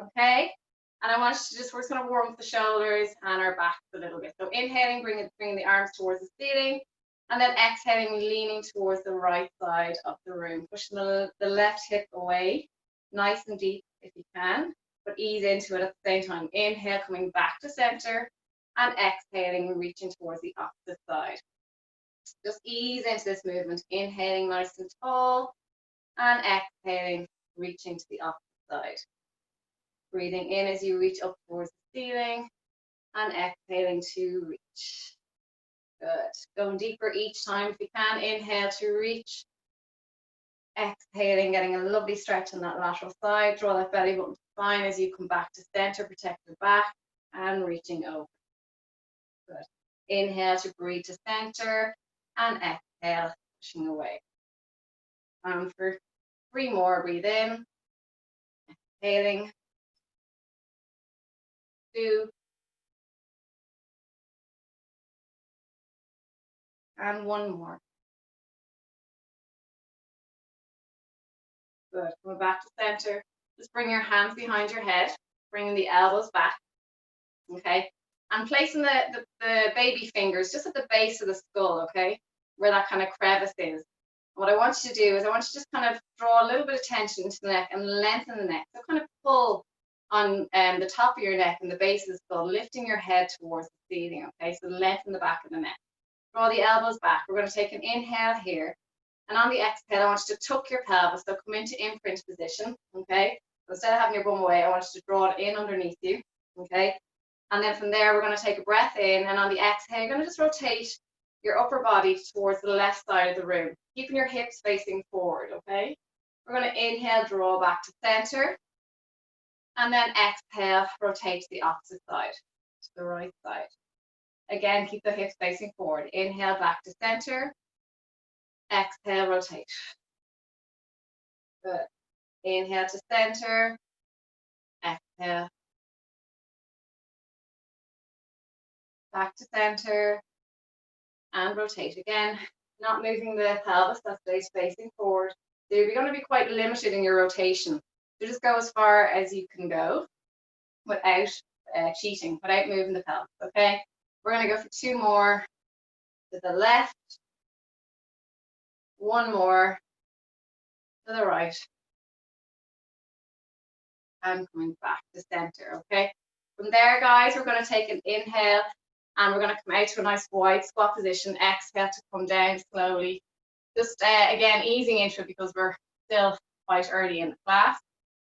okay? And I want you to just, we're just going to warm up the shoulders and our backs a little bit. So inhaling, bringing the arms towards the ceiling, and then exhaling, leaning towards the right side of the room, pushing the left hip away, nice and deep if you can, but ease into it at the same time. Inhale, coming back to center, and exhaling, reaching towards the opposite side. Just ease into this movement, inhaling nice and tall, and exhaling, reaching to the opposite side. Breathing in as you reach up towards the ceiling, and exhaling to reach. Good. Going deeper each time if you can. Inhale to reach. Exhaling, getting a lovely stretch on that lateral side. Draw that belly button to spine as you come back to center, protect your back, and reaching over. Good. Inhale to breathe to center, and exhale, pushing away. And for 3 more, breathe in. Exhaling. 2. And 1 more. Good. Go back to center. Just bring your hands behind your head, bringing the elbows back. Okay. And placing the baby fingers just at the base of the skull, okay, where that kind of crevice is. What I want you to do is I want you to just kind of draw a little bit of tension into the neck and lengthen the neck. So kind of pull on the top of your neck and the base of the skull, lifting your head towards the ceiling, okay? So lengthen the back of the neck. Draw the elbows back. We're going to take an inhale here. And on the exhale, I want you to tuck your pelvis. So come into imprint position, okay? So instead of having your bum away, I want you to draw it in underneath you, okay? And then from there, we're going to take a breath in. And on the exhale, you're going to just rotate your upper body towards the left side of the room, keeping your hips facing forward, okay? We're going to inhale, draw back to center. And then exhale, rotate to the opposite side, to the right side. Again, keep the hips facing forward. Inhale, back to center. Exhale, rotate. Good. Inhale to center. Exhale. Back to center. And rotate again. Not moving the pelvis, that stays facing forward. So you're going to be quite limited in your rotation. So just go as far as you can go without cheating, without moving the pelvis, okay? We're going to go for 2 more to the left. 1 more to the right. And coming back to center, okay? From there, guys, we're going to take an inhale and we're going to come out to a nice wide squat position. Exhale to come down slowly. Just, again, easing into it because we're still quite early in the class.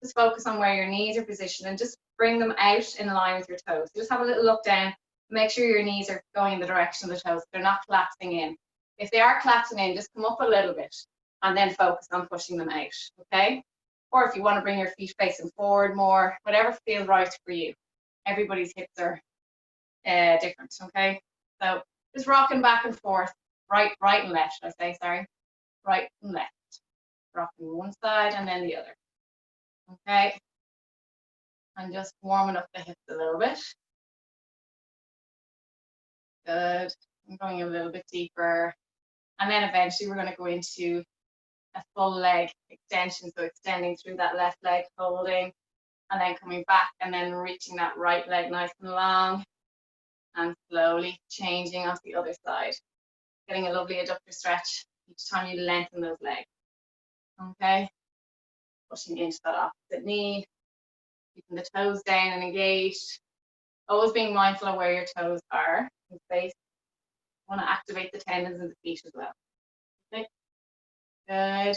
Just focus on where your knees are positioned and just bring them out in line with your toes. So just have a little look down. Make sure your knees are going in the direction of the toes. They're not collapsing in. If they are collapsing in, just come up a little bit and then focus on pushing them out, okay? Or if you want to bring your feet facing forward more, whatever feels right for you. Everybody's hips are different, okay? So just rocking back and forth, right and left, should I say, sorry. Right and left. Rocking one side and then the other, okay? And just warming up the hips a little bit. Good. I'm going a little bit deeper. And then eventually we're going to go into a full leg extension. So extending through that left leg, holding, and then coming back and then reaching that right leg nice and long and slowly changing off the other side. Getting a lovely adductor stretch each time you lengthen those legs. Okay. Pushing into that opposite knee. Keeping the toes down and engaged. Always being mindful of where your toes are in space. Want to activate the tendons in the feet as well. Okay. Good.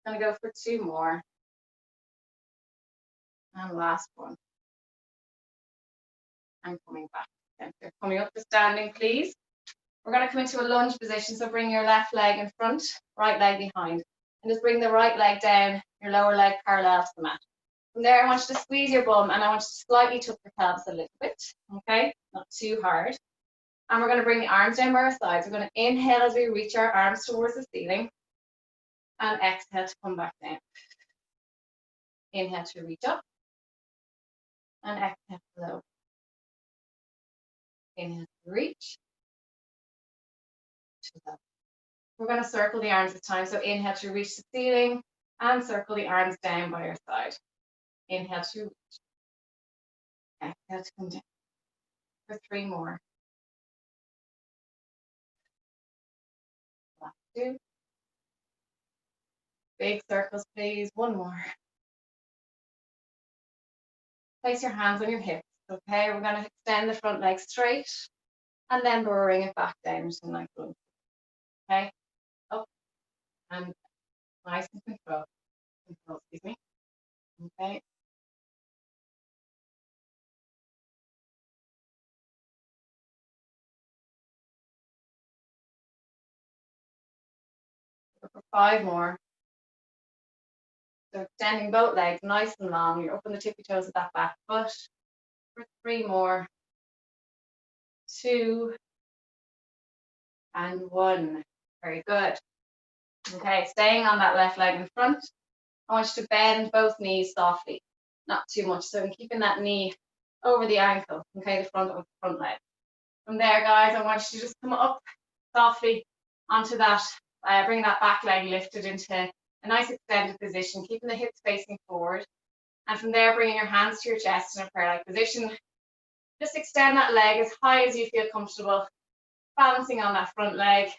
Gonna go for 2 more. And last one. And coming back to center. Coming up to standing, please. We're going to come into a lunge position. So bring your left leg in front, right leg behind. And just bring the right leg down, your lower leg parallel to the mat. From there, I want you to squeeze your bum and I want you to slightly tuck your pelvis a little bit. Okay, not too hard. And we're going to bring the arms down by our sides. We're going to inhale as we reach our arms towards the ceiling. And exhale to come back down. Inhale to reach up. And exhale to low. Inhale to reach. To low. We're going to circle the arms this time. So inhale to reach the ceiling and circle the arms down by your side. Inhale to reach. Exhale to come down. For 3 more. Last 2. Big circles, please. 1 more. Place your hands on your hips. Okay, we're going to extend the front leg straight and then bring it back down to nice lunge. Okay, up and nice and control, excuse me. Okay. For 5 more. So extending both legs nice and long. You're up on the tippy toes of that back foot. For 3 more. 2 and 1. Very good. Okay, staying on that left leg in front. I want you to bend both knees softly, not too much. So I'm keeping that knee over the ankle, okay, the front of the front leg. From there, guys, I want you to just come up softly onto that, bring that back leg lifted into a nice extended position, keeping the hips facing forward. And from there, bringing your hands to your chest in a prayer-like position. Just extend that leg as high as you feel comfortable, balancing on that front leg.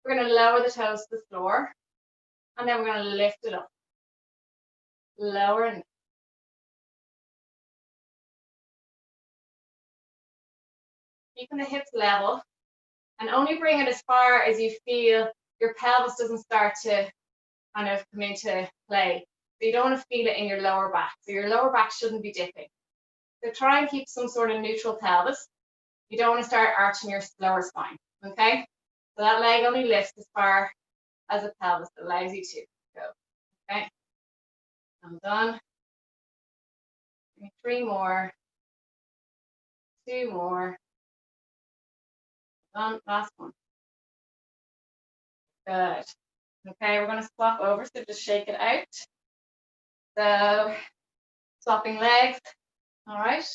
We're going to lower the toes to the floor, and then we're going to lift it up. Lower and keeping the hips level, and only bring it as far as you feel your pelvis doesn't start to kind of come into play. So you don't want to feel it in your lower back. So your lower back shouldn't be dipping. So try and keep some sort of neutral pelvis. You don't want to start arching your lower spine, okay? So that leg only lifts as far as the pelvis allows you to go, okay? I'm done. 3 more. 2 more. Done. Last one. Good. Okay, we're going to swap over, so just shake it out. So, swapping legs, all right?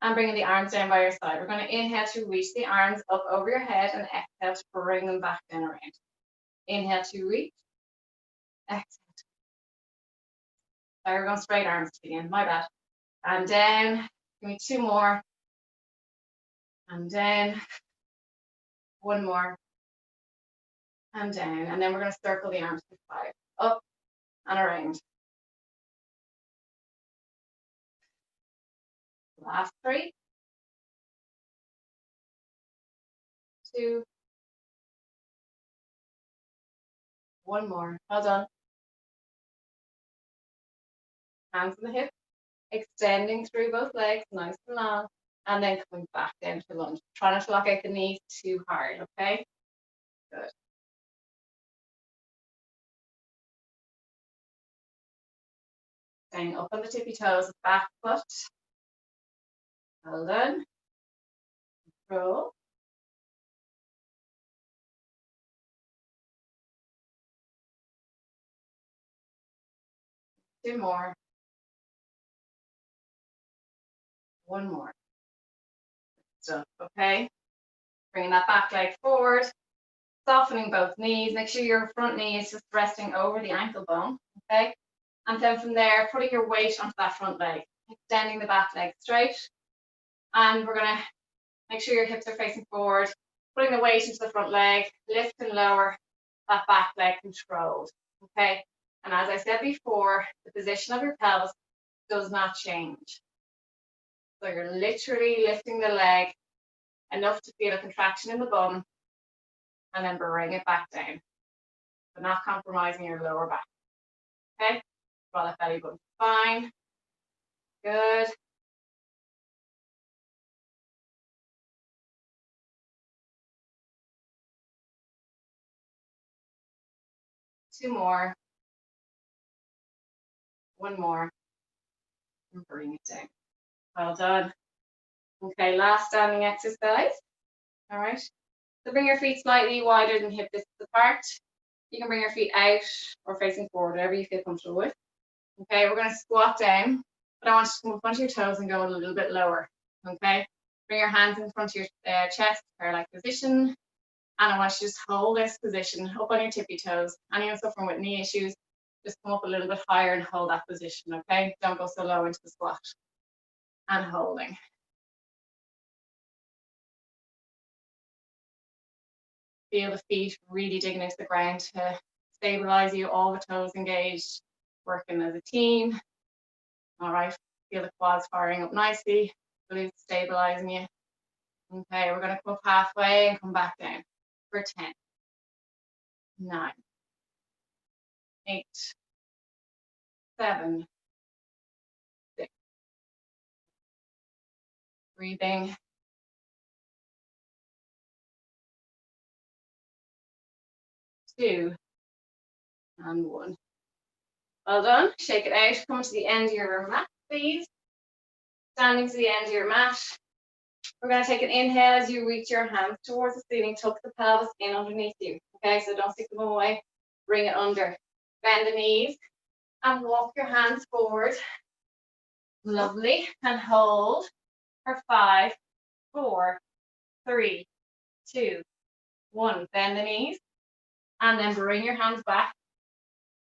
And bringing the arms down by your side. We're going to inhale to reach the arms up over your head and exhale to bring them back down around. Inhale to reach. Exhale. Sorry, we're going straight arms to begin, my bad. And down, give me 2 more. And down. 1 more. And down. And then we're going to circle the arms for 5. Up and around. Last 3. 2. 1 more. Well done. Hands on the hip. Extending through both legs, nice and long. And then coming back down to lunge. Try not to lock out the knees too hard, okay? Good. Staying up on the tippy toes, back foot. Well done. Roll. 2 more. 1 more. Stuff, okay? Bringing that back leg forward. Softening both knees. Make sure your front knee is just resting over the ankle bone, okay? And then from there, putting your weight onto that front leg. Extending the back leg straight. And we're going to make sure your hips are facing forward. Putting the weight into the front leg. Lift and lower that back leg controlled, okay? And as I said before, the position of your pelvis does not change. So you're literally lifting the leg enough to feel a contraction in the bum and then bring it back down, but not compromising your lower back, okay? Draw that belly button fine. Good. Two more. 1 more. And bring it down. Well done. Okay, last standing exercise. All right. So bring your feet slightly wider than hip distance apart. You can bring your feet out or facing forward, whatever you feel comfortable with. Okay, we're going to squat down, but I want you to come up onto your toes and go a little bit lower. Okay, bring your hands in front of your chest, prayer-like position. And I want you to just hold this position up on your tippy toes. Anyone suffering with knee issues, Just come up a little bit higher and hold that position, okay? Don't go so low into the squat. And holding. Feel the feet really digging into the ground to stabilize you, all the toes engaged, working as a team. All right, feel the quads firing up nicely, glutes stabilizing you. Okay, we're gonna come up halfway and come back down for 10, 9, 8, 7, 6, breathing. 2, and 1. Well done. Shake it out. Come to the end of your mat, please. Standing to the end of your mat. We're going to take an inhale as you reach your hands towards the ceiling. Tuck the pelvis in underneath you. Okay, so don't stick them away. Bring it under. Bend the knees and walk your hands forward. Lovely. And hold for 5, 4, 3, 2, 1. Bend the knees and then bring your hands back.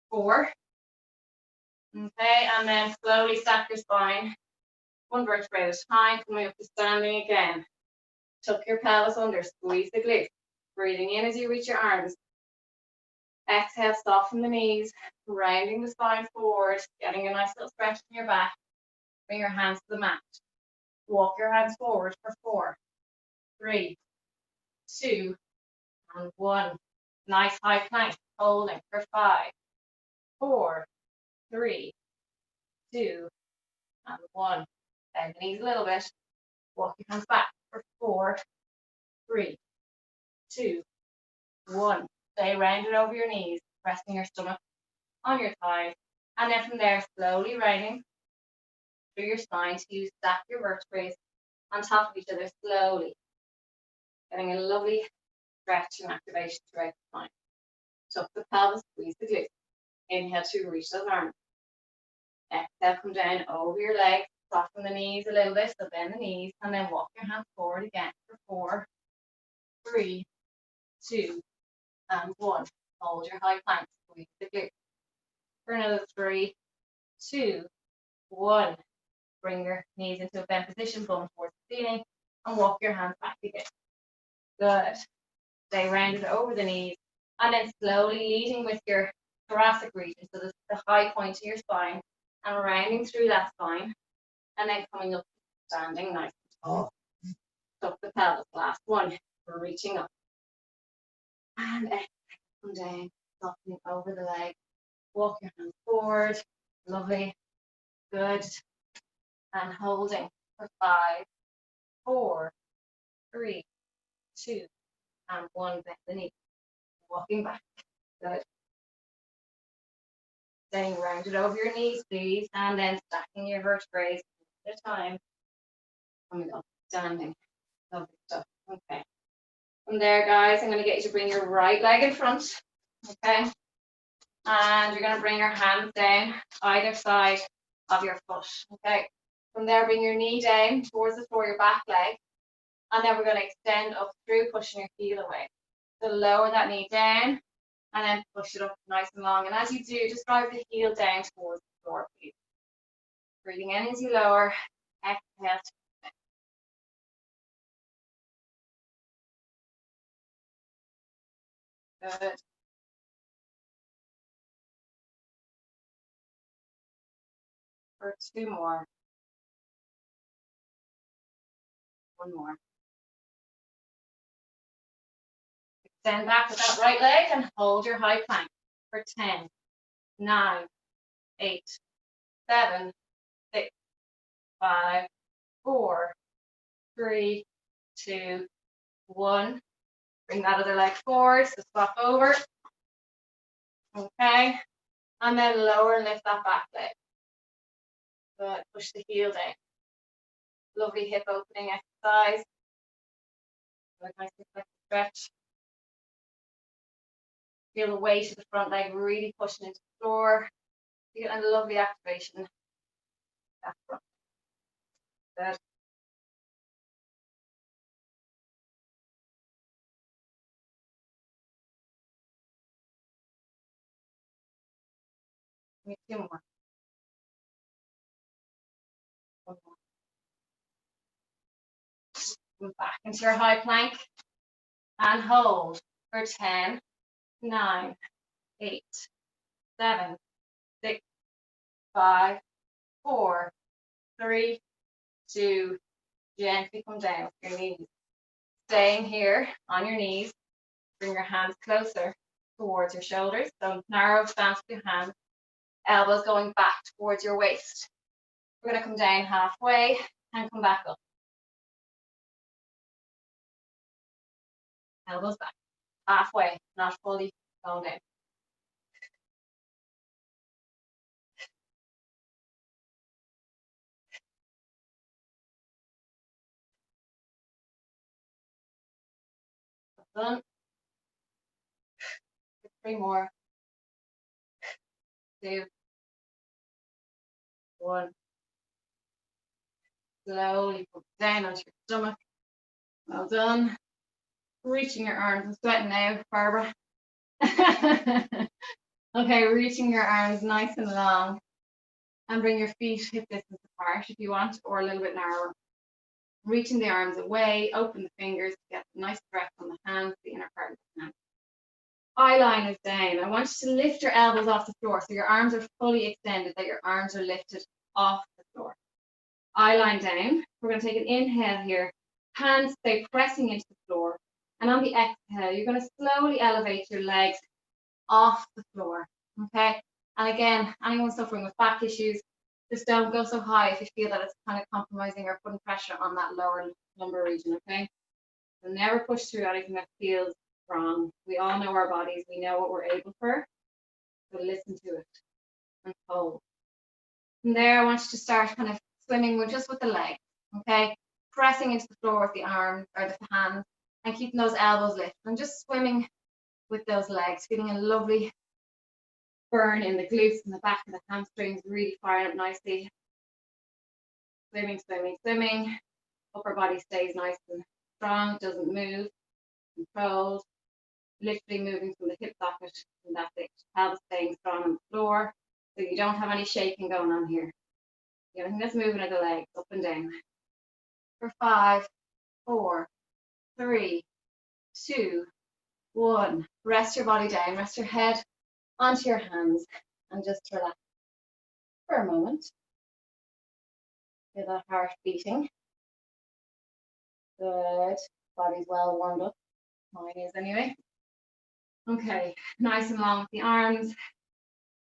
4. Okay, and then slowly stack your spine. 1 vertebrae at a time, coming up to standing again. Tuck your pelvis under, squeeze the glutes. Breathing in as you reach your arms. Exhale, soften the knees, rounding the spine forward, getting a nice little stretch in your back. Bring your hands to the mat. Walk your hands forward for 4, 3, 2, and 1. Nice high plank, holding for 5, 4, 3, 2, and 1. Bend the knees a little bit. Walk your hands back for 4, 3, 2, 1. Stay rounded over your knees, resting your stomach on your thighs. And then from there, slowly rounding through your spine to you stack your vertebrae on top of each other slowly. Getting a lovely stretch and activation throughout the spine. Tuck the pelvis, squeeze the glutes. Inhale to reach those arms. Exhale, come down over your legs. Soften the knees a little bit, so bend the knees, and then walk your hands forward again for 4, 3, 2, and 1. Hold your high plank, squeeze the glutes. For another 3, 2, 1. Bring your knees into a bent position, bum towards the ceiling, and walk your hands back again. Good. Stay rounded over the knees, and then slowly leading with your thoracic region, so the high point of your spine, and rounding through that spine, and then coming up, standing nice and tall. Tuck the pelvis, last one. We're reaching up. And exhale, come down, softening over the leg. Walk your hands forward. Lovely. Good. And holding for 5, 4, 3, 2, and 1. Bend the knee. Walking back. Good. Staying rounded over your knees, please. And then stacking your vertebrae at a time. Coming up, standing. Lovely stuff. Okay. From there, guys, I'm going to get you to bring your right leg in front. Okay. And you're going to bring your hands down either side of your foot. Okay. From there, bring your knee down towards the floor, your back leg. And then we're going to extend up through, pushing your heel away. So lower that knee down and then push it up nice and long. And as you do, just drive the heel down towards the floor, please. Breathing in as you lower. Exhale. Good. For 2 more. 1 more. Extend back with that right leg and hold your high plank for 10, 9, 8, 7, 6, 5, 4, 3, 2, 1. Bring that other leg forward, so swap over. Okay. And then lower and lift that back leg. Good. Push the heel down. Lovely hip opening exercise. Good. Nice stretch. Feel the weight of the front leg really pushing into the floor. You get a lovely activation. That front. Good. Give me two more. One more. Move back into your high plank and hold for 10, 9, 8, 7, 6, 5, 4, 3, 2, gently come down with your knees. Staying here on your knees, bring your hands closer towards your shoulders. So narrow stance with your hands, elbows going back towards your waist. We're going to come down halfway and come back up. Elbows back, halfway, not fully going down. Done. 3 more. 2, 1. Slowly put down onto your stomach. Well done. Reaching your arms. I'm sweating now, Barbara. Okay, reaching your arms nice and long. And bring your feet hip distance apart if you want, or a little bit narrower. Reaching the arms away, open the fingers, get a nice stretch on the hands, the inner part of the hands. Eye line is down. I want you to lift your elbows off the floor so your arms are fully extended, that your arms are lifted off the floor. Eye line down. We're going to take an inhale here. Hands stay pressing into the floor. And on the exhale, you're going to slowly elevate your legs off the floor. Okay? And again, anyone suffering with back issues, just don't go so high if you feel that it's kind of compromising or putting pressure on that lower lumbar region, okay? So never push through anything that feels wrong. We all know our bodies. We know what we're able for. So listen to it and hold. From there, I want you to start kind of swimming with just with the legs, okay? Pressing into the floor with the arms or the hands and keeping those elbows lifted and just swimming with those legs, feeling a lovely burn in the glutes and the back of the hamstrings, really firing up nicely. Swimming, swimming, swimming. Upper body stays nice and strong, doesn't move, controlled. Literally moving from the hip socket, and that's it. Pelvis staying strong on the floor, so you don't have any shaking going on here. The only thing that's moving are the legs, up and down. For 5, 4, 3, 2, 1. Rest your body down, rest your head onto your hands, and just relax for a moment. Feel that heart beating. Good. Body's well warmed up. Mine is anyway. Okay, nice and long with the arms.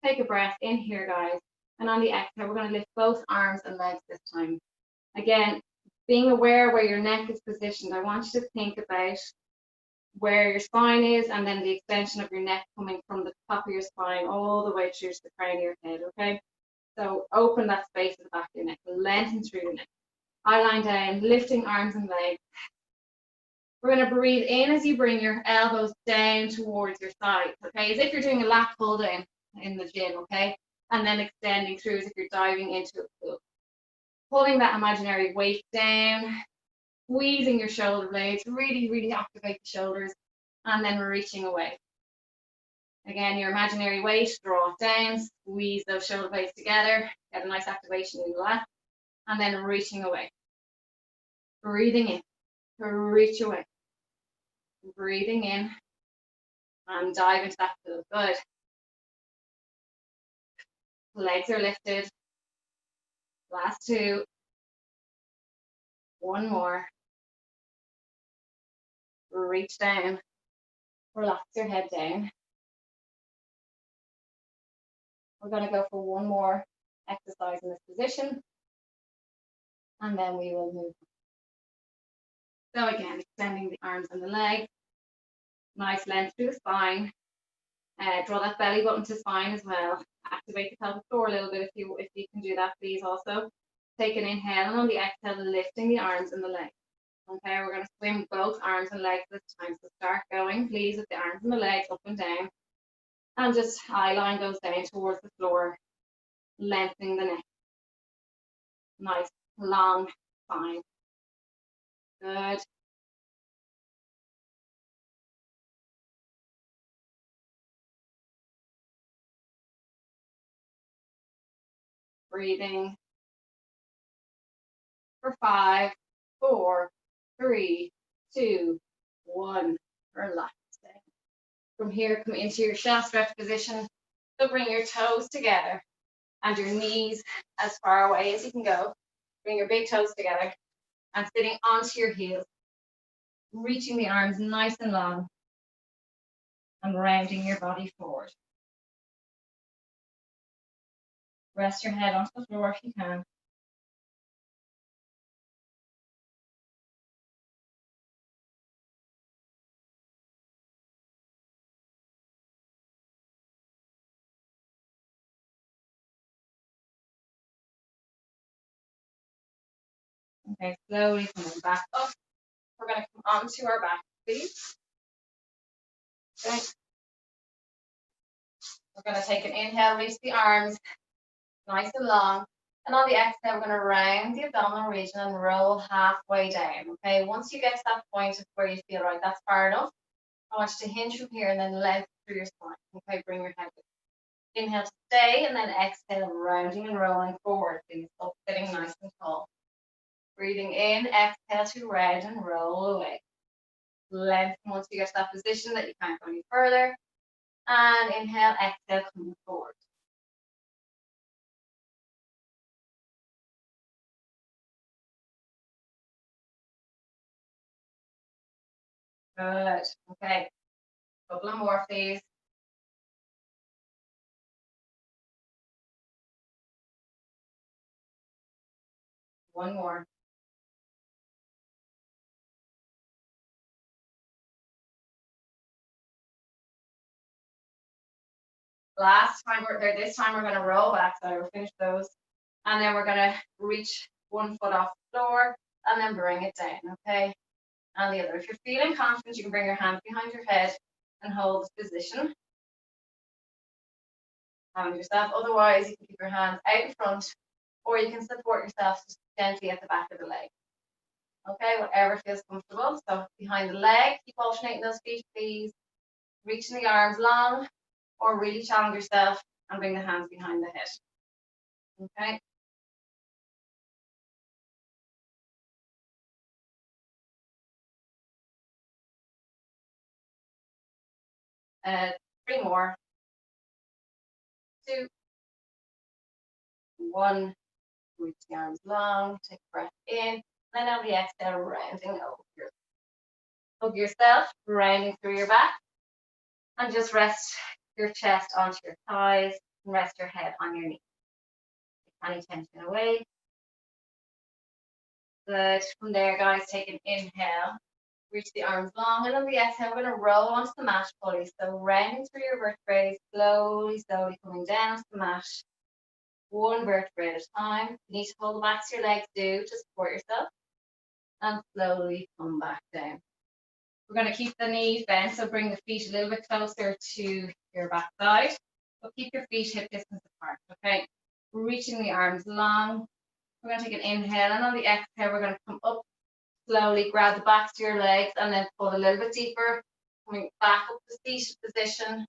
Take a breath in here, guys. And on the exhale, we're going to lift both arms and legs this time. Again, being aware where your neck is positioned, I want you to think about where your spine is and then the extension of your neck coming from the top of your spine all the way through to the crown of your head, okay? So open that space at the back of your neck, lengthen through the neck. Eye line down, lifting arms and legs. We're going to breathe in as you bring your elbows down towards your sides, okay? As if you're doing a lat pull down in the gym, okay? And then extending through as if you're diving into a pool. Pulling that imaginary weight down, squeezing your shoulder blades, really, really activate the shoulders, and then reaching away. Again, your imaginary weight, draw it down, squeeze those shoulder blades together, get a nice activation in the lat, and then reaching away. Breathing in, reach away. Breathing in, and dive into that pool. Good. Legs are lifted. Last 2. 1 more. Reach down. Relax your head down. We're going to go for 1 more exercise in this position. And then we will move. So again, extending the arms and the legs. Nice length through the spine. Draw that belly button to spine as well. Activate the pelvic floor a little bit if you can do that, please also. Take an inhale, and on the exhale, lifting the arms and the legs. Okay, we're going to swim both arms and legs this time. So start going, please, with the arms and the legs up and down. And just eye line goes down towards the floor, lengthening the neck. Nice, long spine. Good. Breathing for 5, 4, 3, 2, 1. Relax. From here, come into your shelf stretch position. So bring your toes together and your knees as far away as you can go. Bring your big toes together and sitting onto your heels, reaching the arms nice and long and rounding your body forward. Rest your head onto the floor if you can. Okay, slowly coming back up. We're going to come onto our back, please. Okay. We're going to take an inhale, reach the arms nice and long. And on the exhale, we're going to round the abdominal region and roll halfway down. Okay, once you get to that point of where you feel right, that's far enough. I want you to hinge from here and then lengthen through your spine. Okay, bring your head up. Inhale to stay and then exhale, rounding and rolling forward, please. Up, sitting nice and tall. Breathing in, exhale to round and roll away. Lengthen once you get to that position that you can't go any further. And inhale, exhale, coming forward. Good. Okay. Couple of more, please. One more. This time we're going to roll back, so we'll finish those. And then we're going to reach one foot off the floor and then bring it down, okay? And the other. If you're feeling confident, you can bring your hands behind your head and hold this position. Hand yourself. Otherwise, you can keep your hands out in front, or you can support yourself just gently at the back of the leg. Okay, whatever feels comfortable. So behind the leg, keep alternating those feet, please. Reaching the arms long, or really challenge yourself and bring the hands behind the head. Okay. Three more. 2, 1. Reach the arms long. Take a breath in. Then on the exhale, rounding over. Hug yourself, rounding through your back. And just rest your chest onto your thighs and rest your head on your knees. Take any tension away. Good. From there, guys, take an inhale. Reach the arms long, and on the exhale, we're going to roll onto the mat fully. So rounding through your vertebrae, slowly, slowly coming down to the mat. One vertebrae at a time. If you need to hold the backs of your legs, do to support yourself. And slowly come back down. We're going to keep the knees bent, so bring the feet a little bit closer to your back side. But keep your feet hip distance apart, okay? Reaching the arms long. We're going to take an inhale, and on the exhale, we're going to come up slowly, grab the backs of your legs, and then pull a little bit deeper, coming back up to seated position,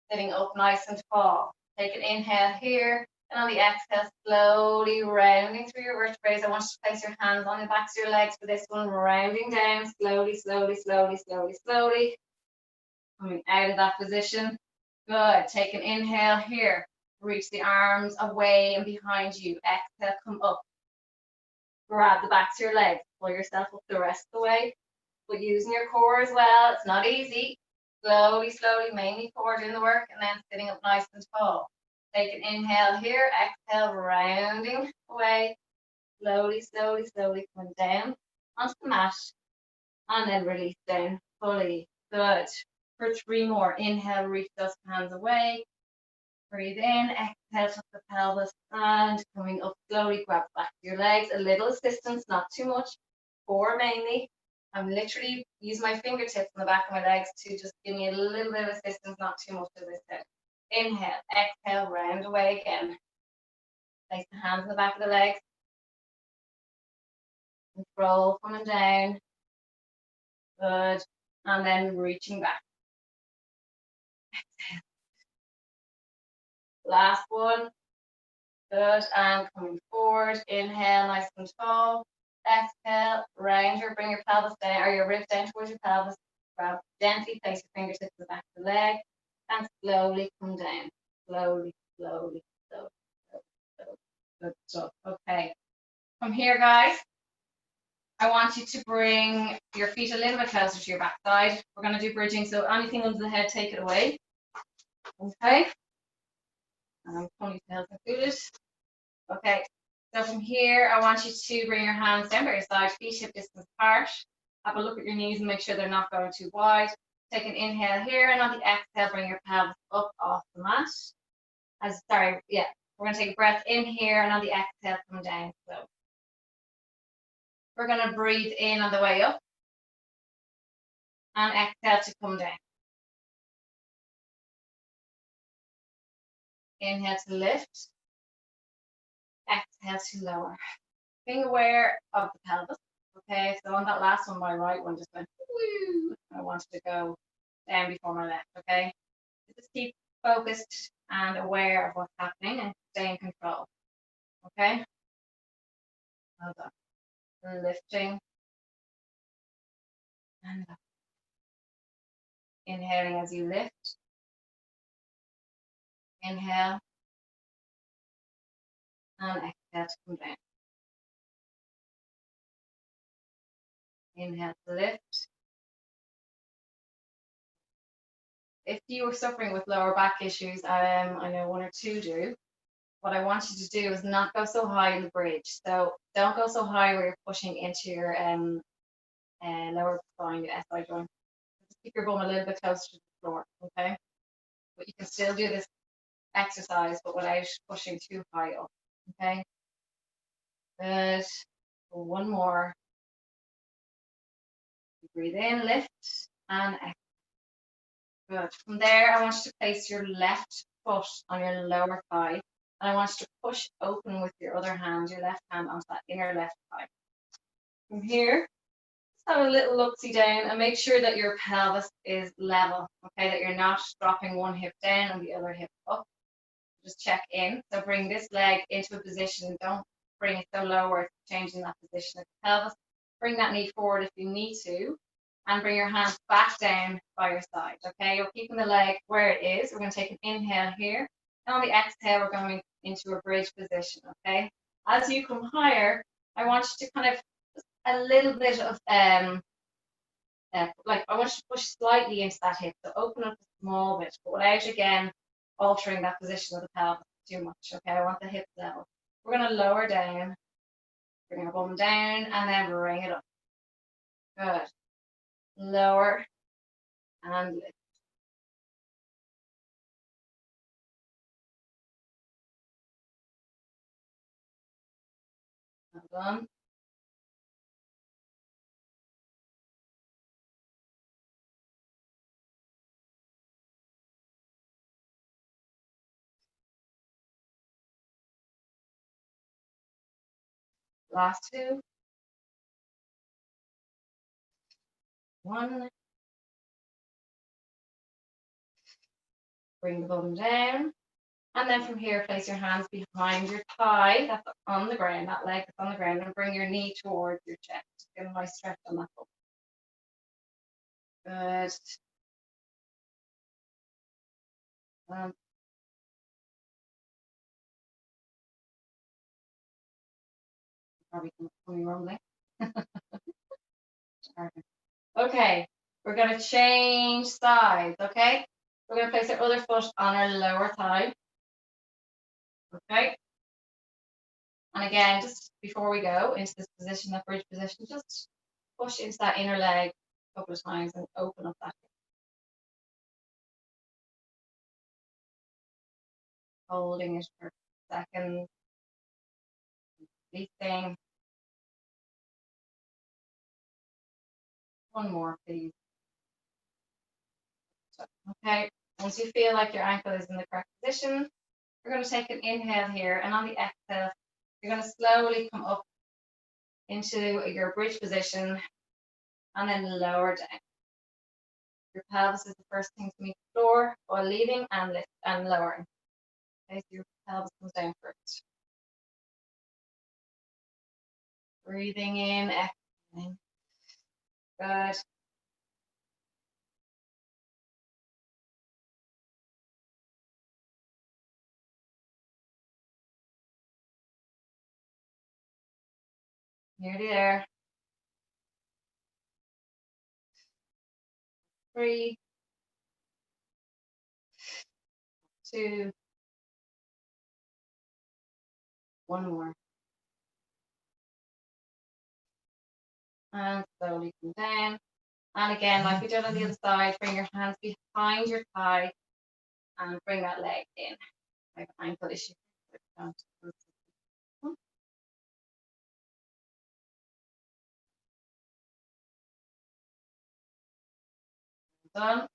sitting up nice and tall. Take an inhale here, and on the exhale, slowly rounding through your vertebrae. I want you to place your hands on the backs of your legs for this one, rounding down, slowly, slowly, slowly, slowly, slowly. Coming out of that position. Good. Take an inhale here. Reach the arms away and behind you. Exhale, come up. Grab the backs of your legs. Pull yourself up the rest of the way. But using your core as well. It's not easy. Slowly, slowly, mainly core doing the work, and then sitting up nice and tall. Take an inhale here. Exhale, rounding away. Slowly, slowly, slowly coming down onto the mat. And then release down fully. Good. For 3 more. Inhale, reach those hands away. Breathe in, exhale, tuck the pelvis, and coming up slowly, grab back your legs. A little assistance, not too much. 4 mainly. I'm literally using my fingertips on the back of my legs to just give me a little bit of assistance, not too much, as I said. Inhale, exhale, round away again. Place the hands on the back of the legs. Control coming down. Good. And then reaching back. Exhale. Last one. Good. And coming forward. Inhale, nice and tall. Exhale, round bring your pelvis down, or your ribs down towards your pelvis. Grab gently, place your fingertips to the back of the leg, and slowly come down. Slowly, slowly, slowly, slowly, slowly. Good stuff. Okay. From here, guys, I want you to bring your feet a little bit closer to your backside. We're going to do bridging, so anything under the head, take it away. Okay. And ponytails included. Okay. So from here, I want you to bring your hands down by your side, feet hip distance apart. Have a look at your knees and make sure they're not going too wide. Take an inhale here, and on the exhale, bring your pelvis up off the mat. We're going to take a breath in here, and on the exhale, come down. So we're going to breathe in on the way up, and exhale to come down. Inhale to lift, exhale to lower. Being aware of the pelvis. Okay, so on that last one, my right one just went woo. I wanted to go down before my left. Okay, so just keep focused and aware of what's happening and stay in control. Okay, hold on. Lifting and up. Inhaling as you lift. Inhale and exhale to come down. Inhale to lift. If you are suffering with lower back issues, I know one or two do. What I want you to do is not go so high in the bridge. So don't go so high where you're pushing into your lower spine, your SI joint. Just keep your bum a little bit closer to the floor, okay? But you can still do this exercise, but without pushing too high up, okay? Good. One more. Breathe in, lift, and exhale. Good. From there, I want you to place your left foot on your lower thigh, and I want you to push open with your other hand, your left hand, onto that inner left thigh. From here, just have a little look-see down and make sure that your pelvis is level, okay, that you're not dropping one hip down and the other hip up. Just check in. So bring this leg into a position. Don't bring it so low where it's changing that position of the pelvis. Bring that knee forward if you need to, and bring your hands back down by your side, okay? You're keeping the leg where it is. We're going to take an inhale here, and on the exhale, we're going into a bridge position, okay? As you come higher, I want you to kind of a little bit of I want you to push slightly into that hip, so open up a small bit, but without again altering that position of the pelvis too much. Okay, I want the hip level. We're going to lower down, bring our bum down, and then bring it up. Good. Lower and lift. Well done. Last two. One. Bring the bum down. And then from here, place your hands behind your thigh. That's on the ground, that leg that's on the ground. And bring your knee towards your chest. Get a nice stretch on that bum. Good. Probably coming rumbling. Okay, we're going to change sides, okay? We're going to place our other foot on our lower thigh. Okay. And again, just before we go into this position, that bridge position, just push into that inner leg a couple of times and open up that hip. Holding it for a second. Releasing. One more, please. Okay, once you feel like your ankle is in the correct position, we're going to take an inhale here, and on the exhale, you're going to slowly come up into your bridge position and then lower down. Your pelvis is the first thing to meet the floor while leaving and lift and lowering. Okay, so your pelvis comes down first. Breathing in, exhaling. Good. Nearly there. 3, 2, 1 more. And slowly come down. And again, like we did on the other side, bring your hands behind your thigh and bring that leg in. I have an ankle issue. Done.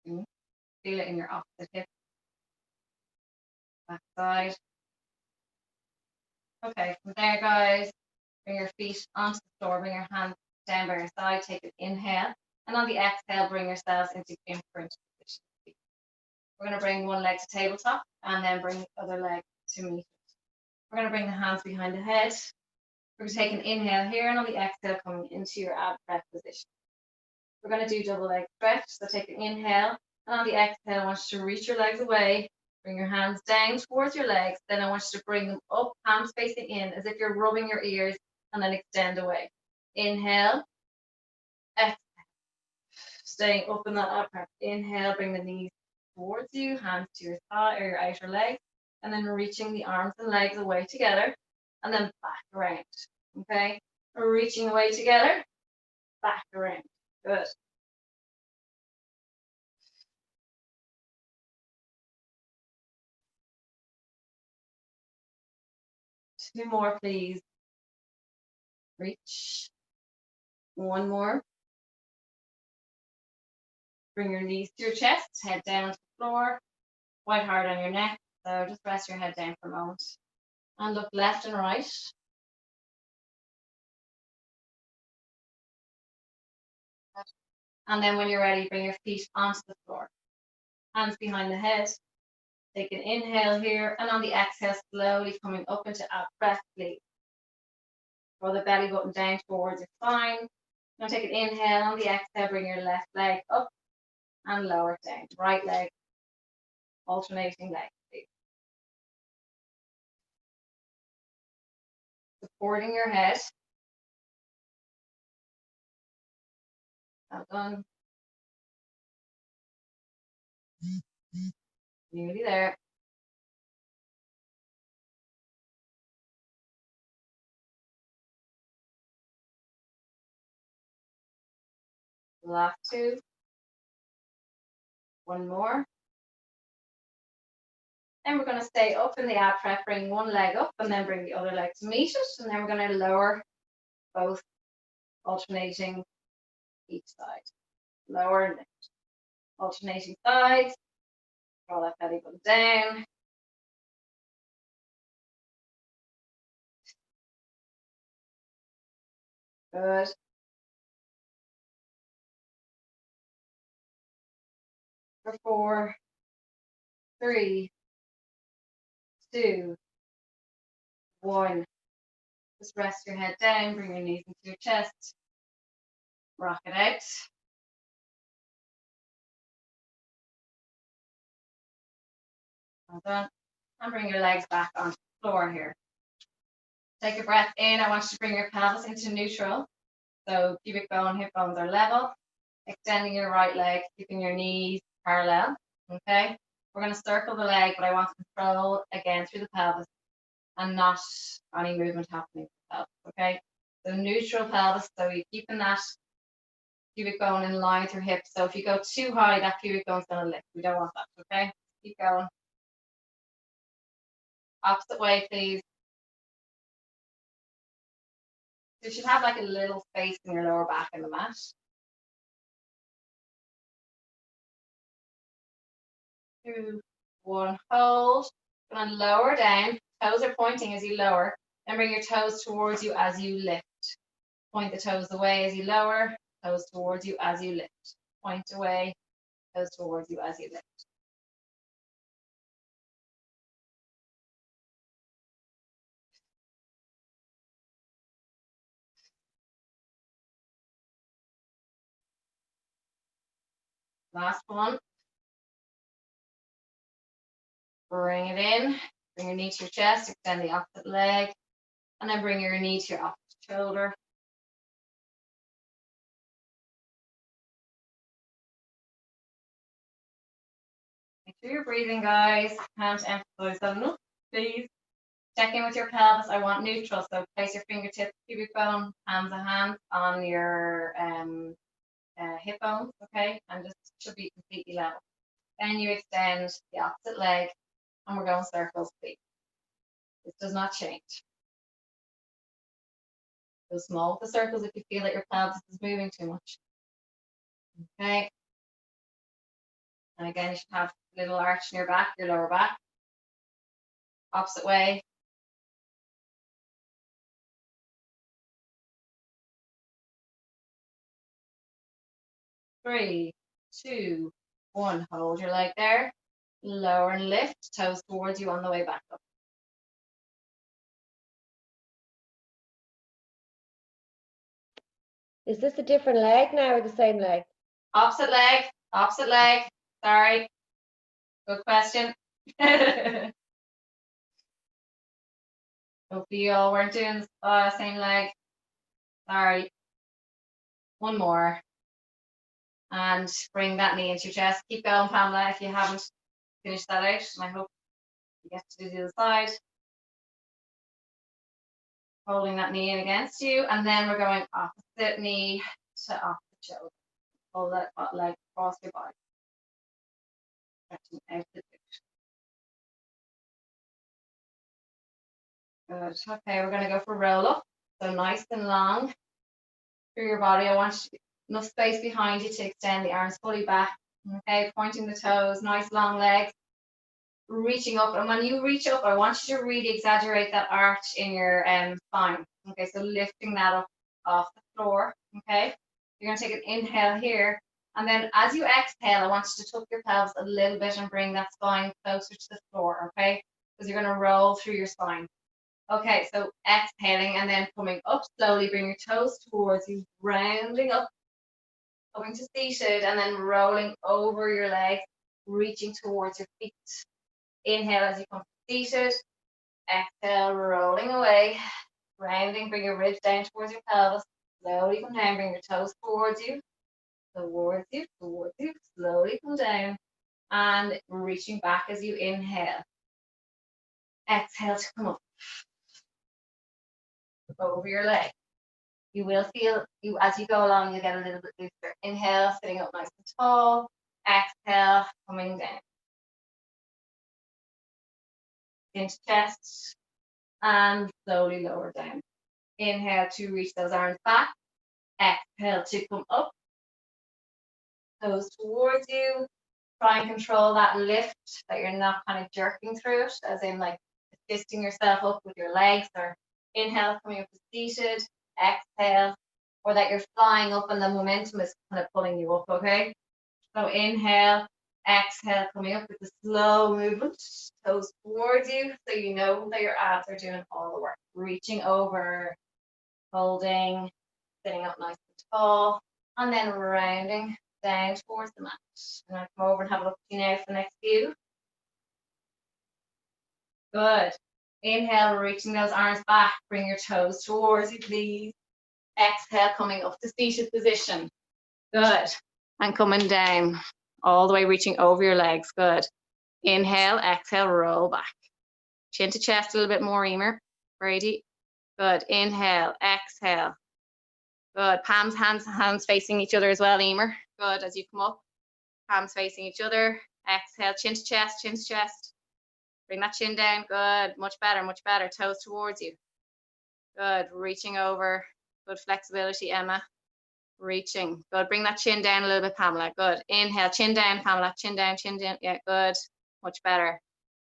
Feel it in your opposite hip. Back side. Okay, from there, guys, bring your feet onto the floor, bring your hands down by your side, take an inhale, and on the exhale, bring yourselves into imprint position. We're going to bring one leg to tabletop, and then bring the other leg to meet. We're going to bring the hands behind the head. We're going to take an inhale here, and on the exhale, coming into your ab press position. We're going to do double leg stretch, so take an inhale, and on the exhale, I want you to reach your legs away. Bring your hands down towards your legs. Then I want you to bring them up, palms facing in, as if you're rubbing your ears, and then extend away. Inhale. Exhale. Staying up in that ab press. Inhale, bring the knees towards you, hands to your thigh or your outer leg, and then reaching the arms and legs away together, and then back around. Okay? Reaching away together, back around. Good. Two more, please. Reach. One more. Bring your knees to your chest, head down to the floor, quite hard on your neck. So just rest your head down for a moment. And look left and right. And then when you're ready, bring your feet onto the floor. Hands behind the head. Take an inhale here, and on the exhale, slowly coming up into ab press, please. Draw the belly button down towards your spine. Now take an inhale, on the exhale, bring your left leg up and lower it down. Right leg, alternating leg, please. Supporting your head. Well done. Nearly there. Last two. One more. And we're going to stay up in the ab press, bring one leg up and then bring the other leg to meet it. And then we're going to lower both, alternating each side. Lower and lift. Alternating sides. Draw that belly button down. Good. For 4, 3, 2, 1. Just rest your head down, bring your knees into your chest. Rock it out. Well done. And bring your legs back onto the floor here. Take a breath in. I want you to bring your pelvis into neutral. So pubic bone, hip bones are level. Extending your right leg, keeping your knees parallel. Okay? We're going to circle the leg, but I want control again through the pelvis and not any movement happening with the pelvis. Okay? So neutral pelvis. So you're keeping that pubic bone in line with your hips. So if you go too high, that pubic bone's going to lift. We don't want that. Okay? Keep going. Opposite way, please. You should have like a little space in your lower back in the mat. 2, 1, hold. And lower down. Toes are pointing as you lower. And bring your toes towards you as you lift. Point the toes away as you lower. Toes towards you as you lift. Point away. Toes towards you as you lift. Last one. Bring it in. Bring your knee to your chest, extend the opposite leg, and then bring your knee to your opposite shoulder. Make sure you're breathing, guys. Can't emphasize that enough, please. Check in with your pelvis. I want neutral, so place your fingertips, pubic bone, hands on your hip bones, okay? And just should be completely level. Then you extend the opposite leg, and we're going circles, please. This does not change. Go small with the circles if you feel that your pelvis is moving too much. Okay. And again, you should have a little arch in your back, your lower back. Opposite way. 3, 2, 1. Hold your leg there. Lower and lift, toes towards you on the way back up. Is this a different leg now or the same leg? Opposite leg, opposite leg. Sorry. Good question. Hope you all weren't doing same leg. Sorry. One more. And bring that knee into your chest. Keep going, Pamela, if you haven't finished that out. And I hope you get to do the other side. Holding that knee in against you. And then we're going opposite knee to opposite shoulder. Hold that leg across your body. Stretching out the glute. Good. Okay, we're going to go for roll up. So nice and long through your body. I want enough space behind you to extend the arms fully back. Okay, pointing the toes, nice long legs, reaching up. And when you reach up, I want you to really exaggerate that arch in your spine. Okay, so lifting that up off the floor. Okay, you're going to take an inhale here. And then as you exhale, I want you to tuck your pelvis a little bit and bring that spine closer to the floor. Okay, because you're going to roll through your spine. Okay, so exhaling and then coming up slowly, bring your toes towards you, rounding up, coming to seated, and then rolling over your legs, reaching towards your feet. Inhale as you come to seated, exhale, rolling away, rounding, bring your ribs down towards your pelvis, slowly come down, bring your toes towards you, slowly come down, and reaching back as you inhale. Exhale to come up. Over your leg. You will feel, as you go along, you get a little bit looser. Inhale, sitting up nice and tall. Exhale, coming down. Into chest and slowly lower down. Inhale to reach those arms back. Exhale to come up. Toes towards you. Try and control that lift, that you're not kind of jerking through it, as in like assisting yourself up with your legs, or inhale, coming up to seated, exhale, or that you're flying up and the momentum is kind of pulling you up, okay? So inhale, exhale, coming up with a slow movement, toes towards you, so you know that your abs are doing all the work. Reaching over, holding, sitting up nice and tall, and then rounding down towards the mat. And I'll come over and have a look at you now for the next few. Good. Inhale, reaching those arms back. Bring your toes towards you, please. Exhale, coming up to seated position. Good. And coming down, all the way reaching over your legs. Good. Inhale, exhale, roll back. Chin to chest a little bit more, Emer. Brady. Good. Inhale, exhale. Good. Palms, hands facing each other as well, Emer. Good. As you come up, palms facing each other. Exhale, chin to chest, chin to chest. Bring that chin down. Good. Much better, much better. Toes towards you. Good. Reaching over. Good flexibility, Emma. Reaching. Good. Bring that chin down a little bit, Pamela. Good. Inhale, chin down, Pamela. Chin down, chin down. Yeah, good. Much better.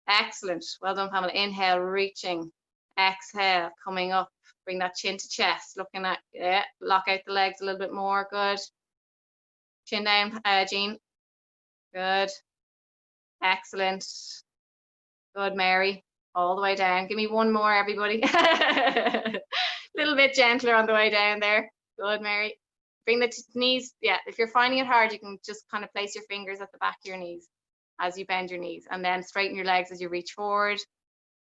Excellent. Well done, Pamela. Inhale, reaching. Exhale, coming up. Bring that chin to chest. Looking at, yeah, lock out the legs a little bit more. Good. Chin down, Jean. Good. Excellent. Good, Mary. All the way down. Give me one more, everybody. A little bit gentler on the way down there. Good, Mary. Bring the knees, yeah, if you're finding it hard, you can just kind of place your fingers at the back of your knees as you bend your knees, and then straighten your legs as you reach forward.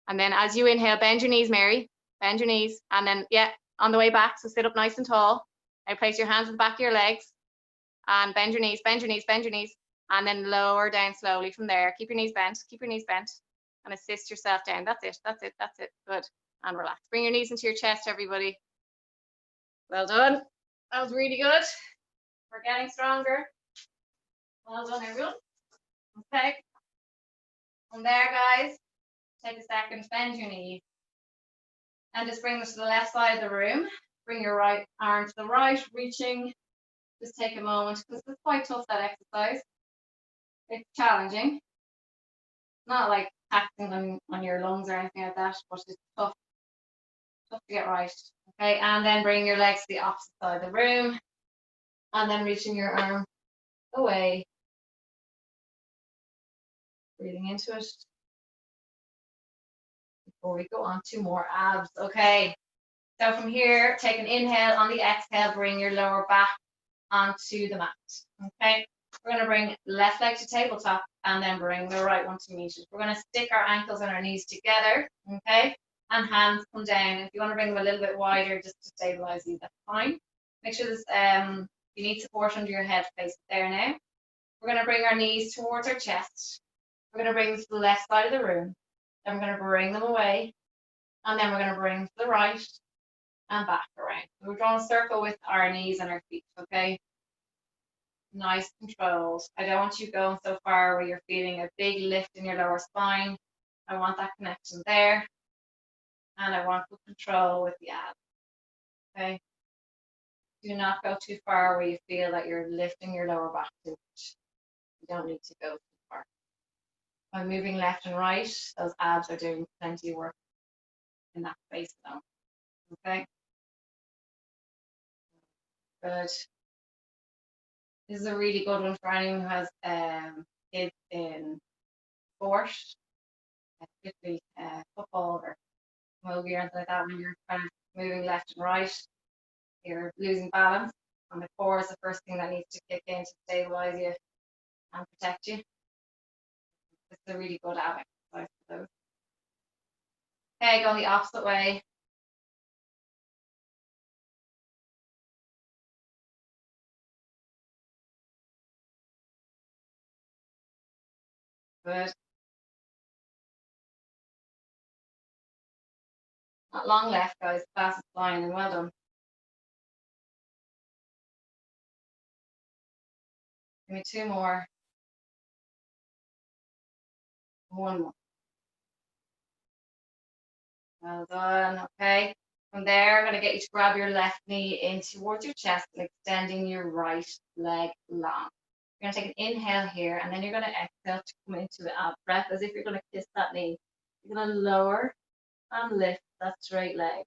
And then as you inhale, bend your knees, Mary, bend your knees, and then, yeah, on the way back, so sit up nice and tall. Now place your hands at the back of your legs, and bend your knees, bend your knees, bend your knees, and then lower down slowly from there. Keep your knees bent, and assist yourself down. That's it, that's it, that's it, good. And relax. Bring your knees into your chest, everybody. Well done. That was really good. We're getting stronger. Well done, everyone. Okay. From there, guys, take a second, bend your knees. And just bring them to the left side of the room. Bring your right arm to the right, reaching. Just take a moment, because it's quite tough, that exercise. It's challenging. Not like taxing on your lungs or anything like that, but it's tough. Tough to get right. Okay, and then bring your legs to the opposite side of the room. And then reaching your arm away. Breathing into it. Before we go on to more abs. Okay. So from here, take an inhale. On the exhale, bring your lower back onto the mat. Okay. We're going to bring left leg to tabletop and then bring the right one to meet it. We're going to stick our ankles and our knees together. Okay. And hands come down. If you want to bring them a little bit wider just to stabilize you, that's fine. Make sure this, you need support under your head, place it there now. We're going to bring our knees towards our chest. We're going to bring them to the left side of the room. Then we're going to bring them away. And then we're going to bring them to the right and back around. So we're drawing a circle with our knees and our feet, okay? Nice controlled. I don't want you going so far where you're feeling a big lift in your lower spine. I want that connection there. And I want the control with the abs, okay? Do not go too far where you feel that you're lifting your lower back too much. You don't need to go too far. By moving left and right, those abs are doing plenty of work in that space zone, okay? Good. This is a really good one for anyone who has kids in sport, particularly football or rugby or anything like that. When you're kind of moving left and right, you're losing balance, and the core is the first thing that needs to kick in to stabilize you and protect you. It's a really good ab exercise for those. Okay, go the opposite way. Good. Not long left, guys. Fast is flying, and well done. Give me two more. One more. Well done. Okay. From there, I'm going to get you to grab your left knee in towards your chest and extending your right leg long. You're going to take an inhale here, and then you're going to exhale to come into the ab breath as if you're going to kiss that knee. You're going to lower and lift that straight leg.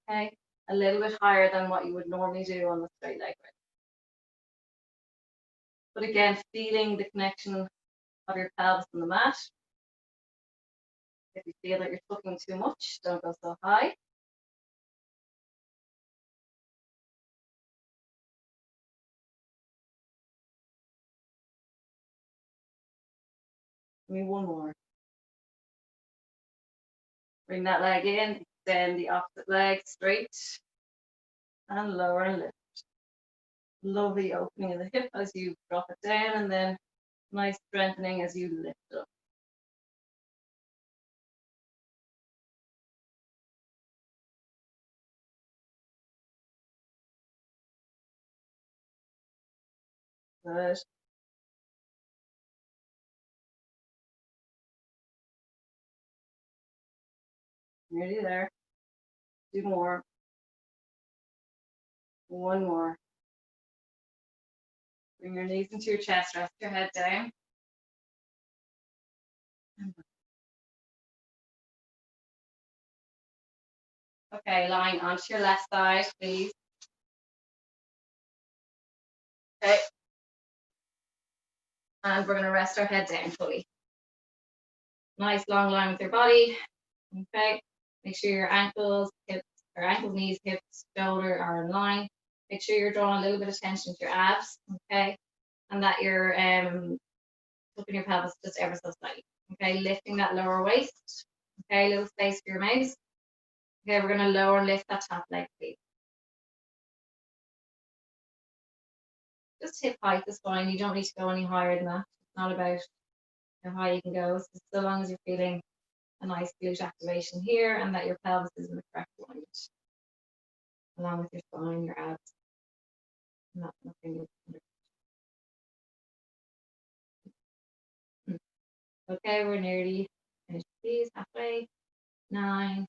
Okay. A little bit higher than what you would normally do on the straight leg. But again, feeling the connection of your pelvis on the mat. If you feel that you're tucking too much, don't go so high. Give me one more. Bring that leg in, extend the opposite leg straight, and lower and lift. Lovely opening of the hip as you drop it down, and then nice strengthening as you lift it up. Good. Nearly there. Two more. One more. Bring your knees into your chest, rest your head down. Okay, lying onto your left side, please. Okay. And we're going to rest our head down fully. Nice long line with your body. Okay. Make sure your ankles, hips, or ankles, knees, hips, shoulder are in line. Make sure you're drawing a little bit of tension to your abs, okay? And that you're flipping your pelvis just ever so slightly. Okay, lifting that lower waist. Okay, little space for your mouse. Okay, we're gonna lower and lift that top leg, please. Just hip height is fine. You don't need to go any higher than that. It's not about how high you can go. So long as you're feeling a nice glute activation here and that your pelvis is in the correct alignment, along with your spine, your abs. Nothing. Okay, we're nearly finished. Please, halfway. 9,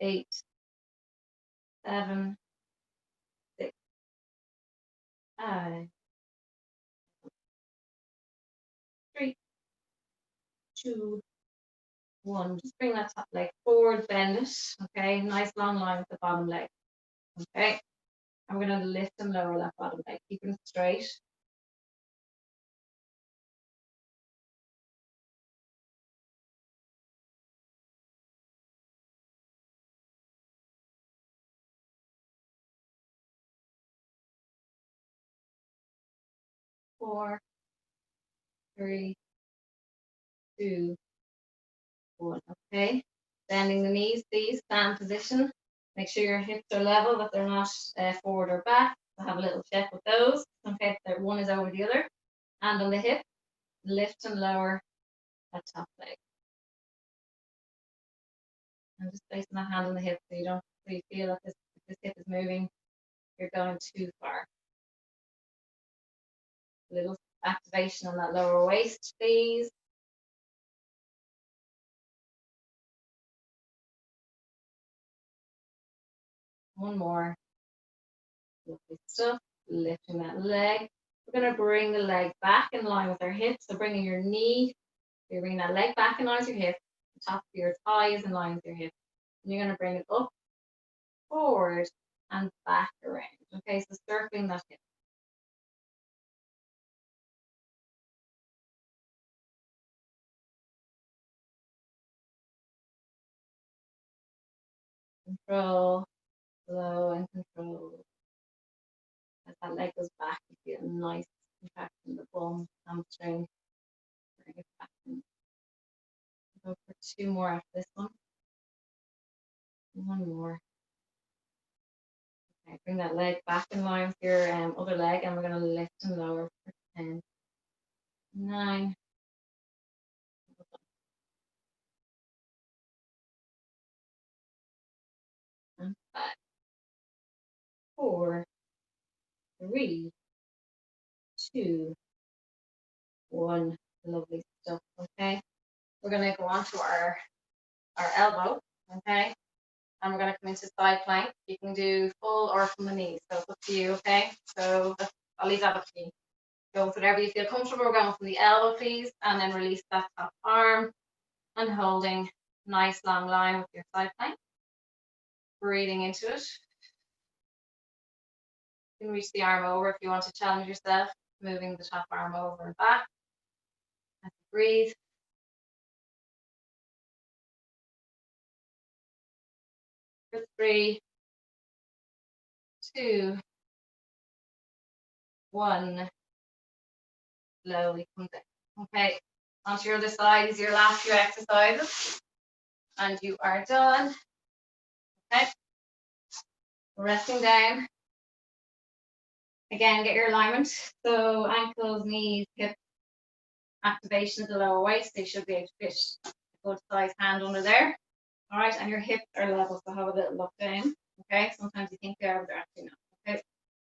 8, 7, 6, 5, 3, 2, 1. Just bring that top leg forward, bend it. Okay, nice long line with the bottom leg. Okay, and we're going to lift and lower that bottom leg, keeping it straight. Four, 3, 2, 1. Okay, bending the knees, please. Stand position. Make sure your hips are level, that they're not forward or back. So have a little check with those. Okay, that one is over the other. Hand on the hip. Lift and lower that top leg. And just placing that hand on the hip so you don't really feel that this hip is moving. You're going too far. A little activation on that lower waist, please. One more. Lovely stuff. Lifting that leg. We're going to bring the leg back in line with our hips. So bringing your knee, you're bringing that leg back in line with your hip. The top of your thigh is in line with your hip. And you're going to bring it up, forward, and back around. Okay, so circling that hip. Control, slow and control. As that leg goes back, you feel a nice contraction in the bum, hamstring. Bring it back in. Go for 2 more after this one. 1 more. Okay, bring that leg back in line with your other leg, and we're going to lift and lower for 10, 9, and 5, 4, 3, 2, 1. Lovely stuff. Okay, we're going to go on to our elbow. Okay, and we're going to come into side plank. You can do full or from the knees, so it's up to you. Okay, so I'll leave that up to you. Go with whatever you feel comfortable. We're going from the elbow, please, and then release that top arm and holding nice long line with your side plank. Breathing into it. You can reach the arm over if you want to challenge yourself, moving the top arm over and back. And breathe. For 3, 2, 1. Slowly come down. Okay, onto your other side is your last few exercises. And you are done. Okay, resting down. Again, get your alignment. So ankles, knees, hips, activation of the lower waist. They should be able to fit a good size hand under there. All right, and your hips are level, so have a little look down. Okay, sometimes you think they are, but they're actually not. Okay,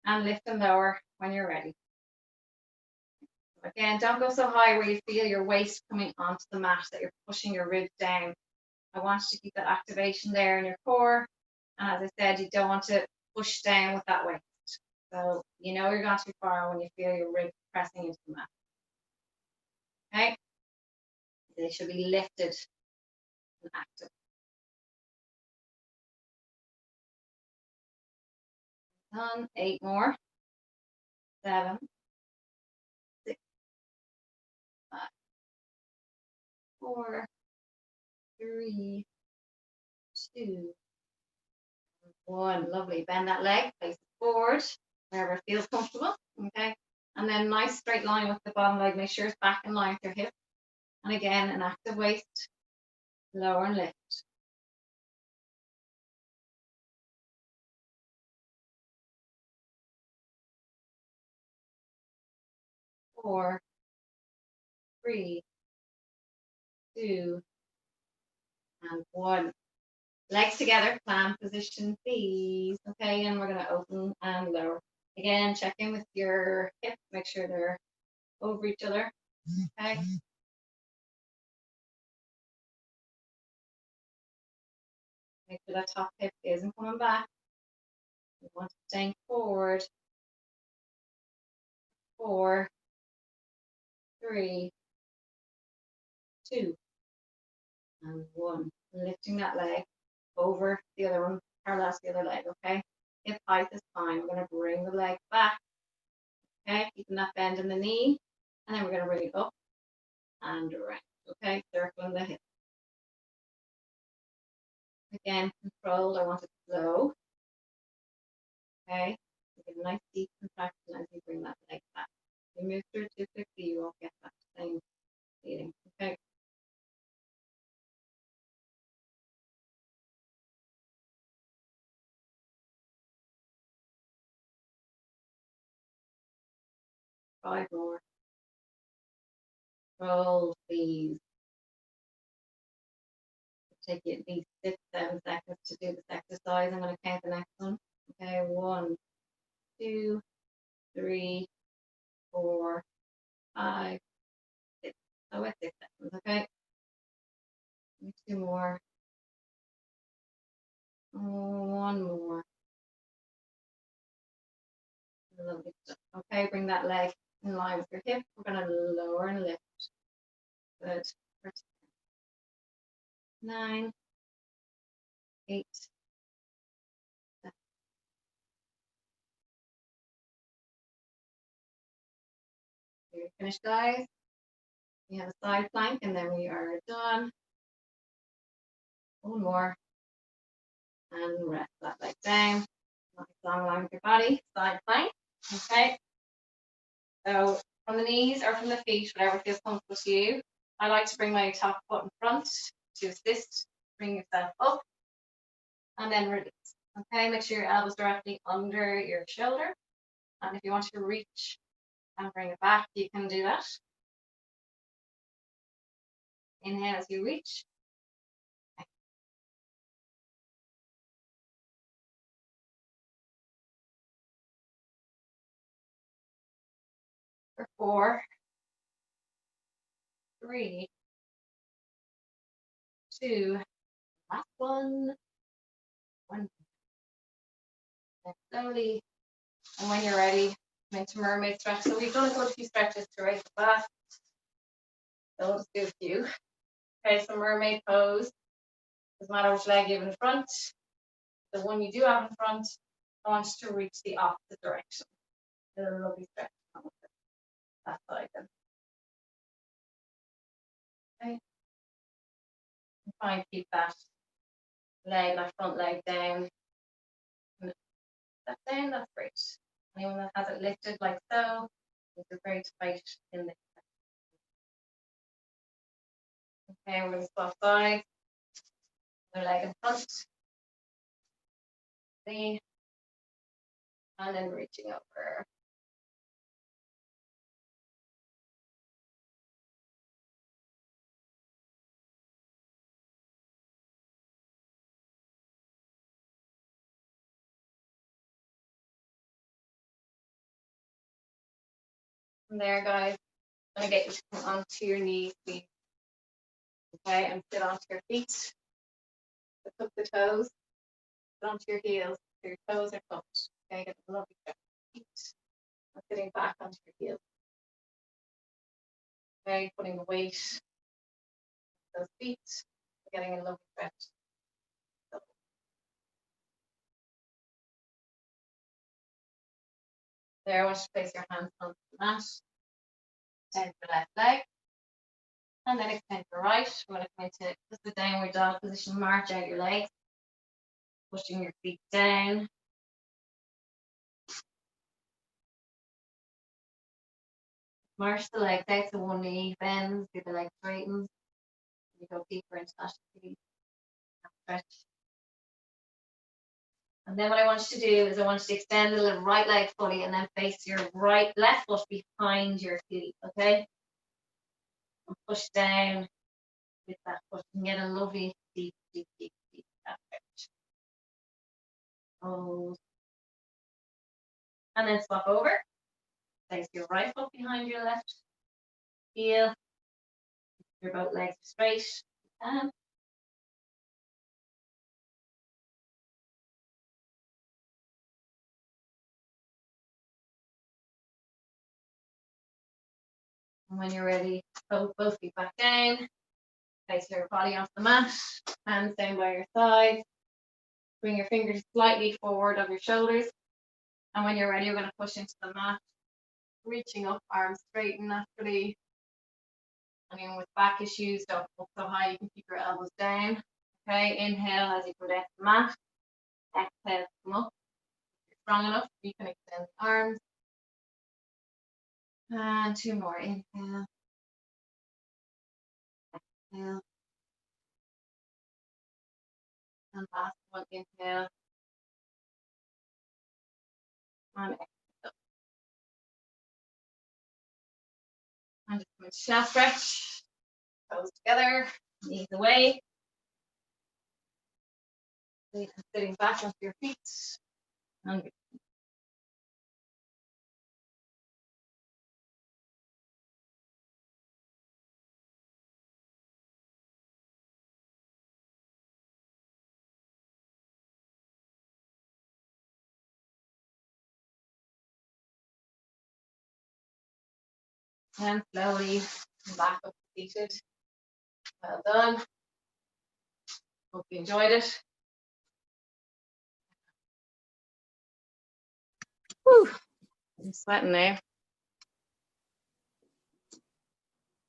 and lift and lower when you're ready. Again, don't go so high where you feel your waist coming onto the mat, that you're pushing your ribs down. I want you to keep that activation there in your core. And as I said, you don't want to push down with that waist. So you know you're going too far when you feel your ribs pressing into the mat. Okay? They should be lifted and active. Done. 8 more. 7, 6, 5, 4, 3, 2, 1. Lovely. Bend that leg. Place it forward, wherever it feels comfortable, okay? And then nice straight line with the bottom leg. Make sure it's back in line with your hip. And again, an active waist, lower and lift. 4, 3, 2, and 1. Legs together, plank position, please. Okay, and we're going to open and lower. Again, check in with your hips, make sure they're over each other. Okay. Make sure that top hip isn't coming back. We want to stay forward. 4, 3, 2, and 1. Lifting that leg over the other one, parallel to the other leg, okay? Hip height is fine. We're going to bring the leg back, okay? Keeping that bend in the knee, and then we're going to bring it up and around, okay? Circling the hip. Again, controlled. I want it slow, okay? Get a nice deep contraction as you bring that leg back. If you move through too quickly, you won't get that same feeling, okay? Five more. Roll, please. Take you at least 6, 7 seconds to do this exercise. I'm going to count the next one. Okay, 1, 2, 3, 4, 5, 6. Oh, it's 6 seconds. Okay. 2 more. One more. Lovely stuff. Okay, bring that leg in line with your hip. We're going to lower and lift. Good. 9, 8, 7. You're finished, guys. We have a side plank and then we are done. One more. And rest that leg down. Nice long line with your body. Side plank. Okay. So from the knees or from the feet, whatever feels comfortable to you. I like to bring my top foot in front to assist. Bring yourself up and then release. Okay, make sure your elbows directly under your shoulder. And if you want to reach and bring it back, you can do that. Inhale as you reach. For 4, 3, 2, last one. 1. And slowly. And when you're ready, come into mermaid stretch. So we've done a good few stretches to raise the back. So we'll just do a few. Okay, so mermaid pose. Doesn't matter which leg you have in front. The one you do have in front, I want you to reach the opposite direction. A lovely stretch on that side then. Okay. And try and keep that leg, that front leg down. That down, that's great. Anyone that has it lifted like so, it's very tight in the okay, we're going to swap sides. Other leg in front. See. And then reaching over. From there, guys, I'm going to get you to come onto your knees, please. Okay, and sit onto your feet. Lift up the toes. Sit onto your heels. So your toes are touched. Okay, get a lovely stretch of feet. And sitting back onto your heels. Okay, putting the weight on those feet. Getting a lovely stretch. There, I want you to place your hands on the mat. Extend your left leg. And then extend your right. We're going to come into just the downward dog position. March out your legs. Pushing your feet down. March the legs out to one knee, bends, do the leg straightens. You go deeper into that stretch. And then what I want you to do is I want you to extend the right leg fully and then face your left foot behind your feet, okay? And push down with that foot and get a lovely deep stretch. Hold. And then swap over. Place your right foot behind your left heel. Your both legs straight. And when you're ready, both feet back down. Place your body off the mat. Hands down by your sides. Bring your fingers slightly forward of your shoulders. And when you're ready, you're going to push into the mat. Reaching up, arms straighten naturally. And even with back issues, don't go so high, you can keep your elbows down. Okay, inhale as you go down to the mat. Exhale, come up. If you're strong enough, you can extend the arms. And 2 more. Inhale. Exhale. And last one, inhale. And exhale. And just come into shelf stretch. Toes together, knees away. Sitting back onto your feet. And slowly come back up seated. Well done. Hope you enjoyed it. Whew. I'm sweating now.